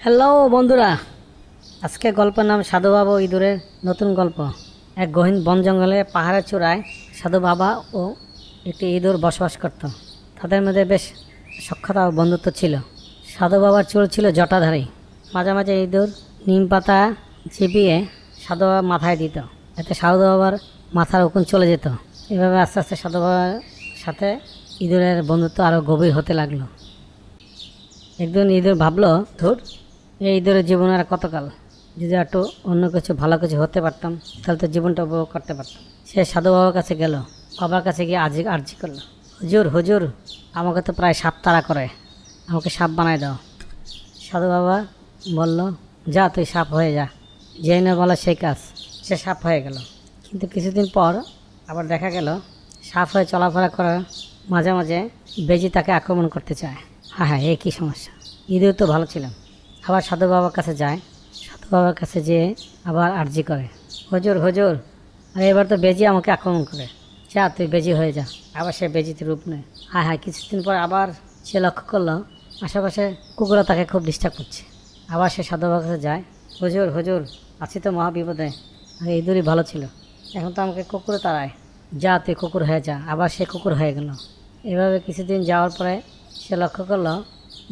Hello বন্ধুরা, আজকে গল্পের নাম সাধু বাবা ও ইঁদুরের নতুন গল্প। এক গহীন বন জঙ্গলে পাহাড়ের চূড়ায় সাধু বাবা ও একটি ইঁদুর বসবাস করত। তাদের মধ্যে বেশ সখ্যতা ও বন্ধুত্ব ছিল। সাধু বাবার চুল ছিল জটাধারী। মাঝে মাঝে ইঁদুর নিম পাতা চিবিয়ে সাধু বাবার মাথায় দিত, এতে সাধু বাবার মাথার উকুন চলে যেত। এভাবে আস্তে আস্তে সাধু বাবার সাথে ইঁদুরের বন্ধুত্ব আরও গভীর হতে লাগলো। একদিন ইঁদুর ভাবলো, ধুর, এই ইঁদুরের জীবন আর কতকাল, যদি একটু অন্য কিছু ভালো কিছু হতে পারতাম তাহলে তো জীবনটা উপভোগ করতে পারতাম। সে সাধু বাবার কাছে গেল, বাবার কাছে গিয়ে আর্জি করলো, হুজুর হুজুর, আমাকে তো প্রায় সাপ তাড়া করে, আমাকে সাপ বানায় দাও। সাধু বাবা বলল, যা তুই সাপ হয়ে যা। যেই না বলা সেই কাজ, সে সাপ হয়ে গেল। কিন্তু কিছুদিন পর আবার দেখা গেল সাপ হয়ে চলাফেরা করার মাঝে মাঝে বেজি তাকে আক্রমণ করতে চায়। হ্যাঁ, এ কী সমস্যা। ইঁদুর তো ভালো ছিলাম, আবার সাধু বাবার কাছে যায়। সাধু বাবার কাছে যেয়ে আবার আর্জি করে, হুজুর হুজুর, আর এবার তো বেজি আমাকে আক্রমণ করে, যা তুই বেজি হয়ে যা। আবার সে বেজিতে রূপ নেয়। হ্যাঁ, কিছুদিন পর আবার সে লক্ষ্য করলো আশেপাশে কুকুরা তাকে খুব ডিস্টার্ব করছে। আবার সে সাধু বাবার কাছে যায়, হুজুর হুজুর, আছি তো মহা বিপদে, আর ইঁদুরই ভালো ছিল, এখন তো আমাকে কুকুরে তাড়ায়, যা তুই কুকুর হয়ে যা। আবার সে কুকুর হয়ে গেল। এভাবে কিছুদিন যাওয়ার পরে সে লক্ষ্য করলো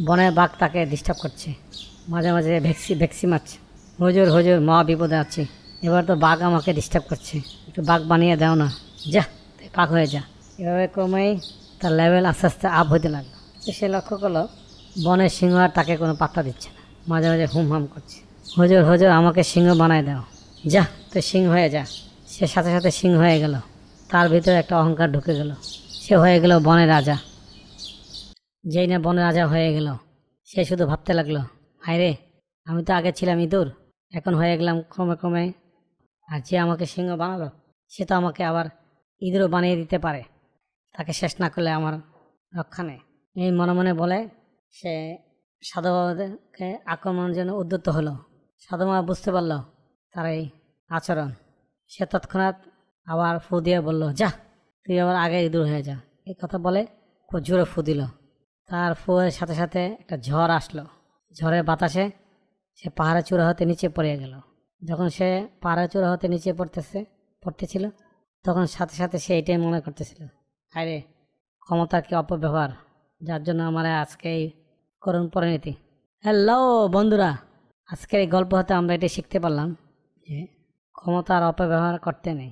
বনের বাঘ তাকে ডিস্টার্ব করছে, মাঝে মাঝে ভেক্সি মারছে। হুজুর হুজুর, মহা বিপদে আছি, এবার তো বাঘ আমাকে ডিস্টার্ব করছে, একটু বাঘ বানিয়ে দাও না, যা তুই বাঘ হয়ে যা। এভাবে ক্রমেই তার লেভেল আস্তে আস্তে আপ হতে লাগলো। সে লক্ষ্য করলো বনের সিংহ আর তাকে কোনো পাত্তা দিচ্ছে না, মাঝে মাঝে হুম করছে, হুজুর হুজুর, আমাকে সিংহ বানায় দাও, যা তুই সিংহ হয়ে যা। সে সাথে সাথে সিংহ হয়ে গেল। তার ভিতরে একটা অহংকার ঢুকে গেল, সে হয়ে গেল বনের রাজা। যেই না বনের রাজা হয়ে গেল, সে শুধু ভাবতে লাগলো, হায় রে, আমি তো আগে ছিলাম ইঁদুর, এখন হয়ে গেলাম ক্রমে ক্রমে, আর যে আমাকে সিংহ বানালো সে তো আমাকে আবার ইঁদুরও বানিয়ে দিতে পারে, তাকে শেষ না করলে আমার রক্ষা নেই। এই মনে মনে বলে সে সাধু বাবাকে আক্রমণের জন্য উদ্যত হলো। সাধু বাবা বুঝতে পারল তার এই আচরণ। সে তৎক্ষণাৎ আবার ফু দিয়ে বলল, যা তুই আবার আগে ইঁদুর হয়ে যা। এই কথা বলে খুব জোরে ফু দিল। তার ফুয়ের সাথে সাথে একটা ঝড় আসলো। ঝড়ের বাতাসে সে পাহাড়ের চূড়া হতে নিচে পড়ে গেল। যখন সে পাহাড়ের চূড়া হতে নিচে পড়তেছিল তখন সাথে সাথে সে এটাই মনে করতেছিল, হায় রে, ক্ষমতার কি অপব্যবহার, যার জন্য আমার আজকে এই করুণ পরিণতি। হ্যালো বন্ধুরা, আজকের এই গল্প হতে আমরা এটাই শিখতে পারলাম যে ক্ষমতার অপব্যবহার করতে নেই।